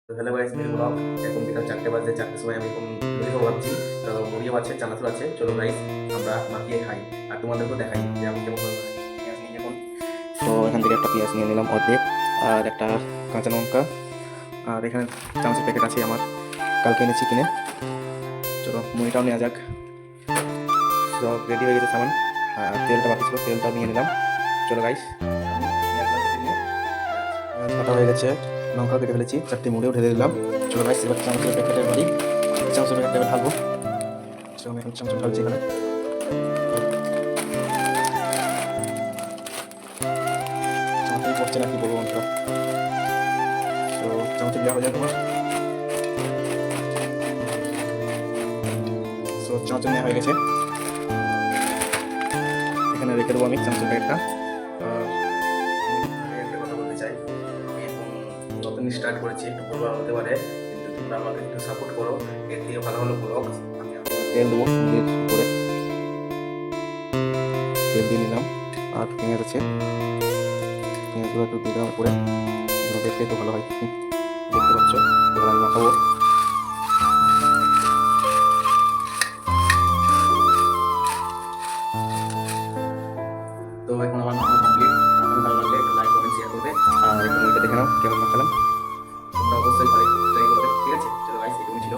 তো hello guys, মেরে blog. এখন বিকাল 4টে বাজে, 4টের সময় আমি এখন মুড়ি খাবো ভাবছি। তো মুড়িও আছে, চানাচুর আছে, চলো গাইস আমরা মাখিয়ে খাই আর তোমাদেরকেও দেখাই যে আমি কেমন করে বানাই। পেঁয়াজ নিই এখন। তো এখান থেকে একটা পেঁয়াজ নিয়ে নিলাম অর্ধেক, আর একটা কাঁচা লঙ্কা, আর এখানে চামচের প্যাকেট আছে আমার, কালকে এনেছি কিনে। চলো মুড়িটাও নেওয়া যাক। সব রেডি হয়ে গেছে সামান, আর তেলটা বাকি ছিল, তেলটাও নিয়ে নিলাম। চলো গাইস, পেঁয়াজ কাটা হয়ে গেছে, লঙ্কা কেটে ফেলেছি, 4টে মুড়িও ঢেলে দিলাম। চলো গাইস, এবার চামচের প্যাকেটের বাড়ি, চামচের প্যাকেটটা এবার ঢালবো। চলো আমি এখন চামচ ঢালছি এখানে। চামচেই পড়ছে না, কি বলবো বন্ধুরা। তো চামচে দেওয়া হয়ে যায় তোমার। তো চামচ নেওয়া হয়ে গেছে, এখানে রেখে দেবো আমি চামচের প্যাকেটটা। আর আমি একটা কথা বলতে চাই, আমি এখন নতুন স্টার্ট করেছি, একটু ভুলভাল হতে পারে, কিন্তু তোমরা আমাকে একটু সাপোর্ট করো। এর থেকে ভালো ভালো ব্লগ আমি আবার তেল দেবো মুড়ির উপরে, তেল দিয়ে নিলাম। আর পেঁয়াজ আছে, পেঁয়াজগুলো একটু দিয়ে দিলাম উপরে, দেখতে একটু ভালো হয়। দেখতে পাচ্ছ, এবার আমি মাখাবো। তো এখন আমার মাখানো কমপ্লিট। আমার ভালো লাগলে একটু লাইক কমেন্ট শেয়ার করবে, আর একটু মুড়িটা দেখে নাও কেমন মাখালাম। তোমরা অবশ্যই ঘরে ট্রাই করবে, ঠিক আছে? চলো গাইস, এটুকুই ছিল।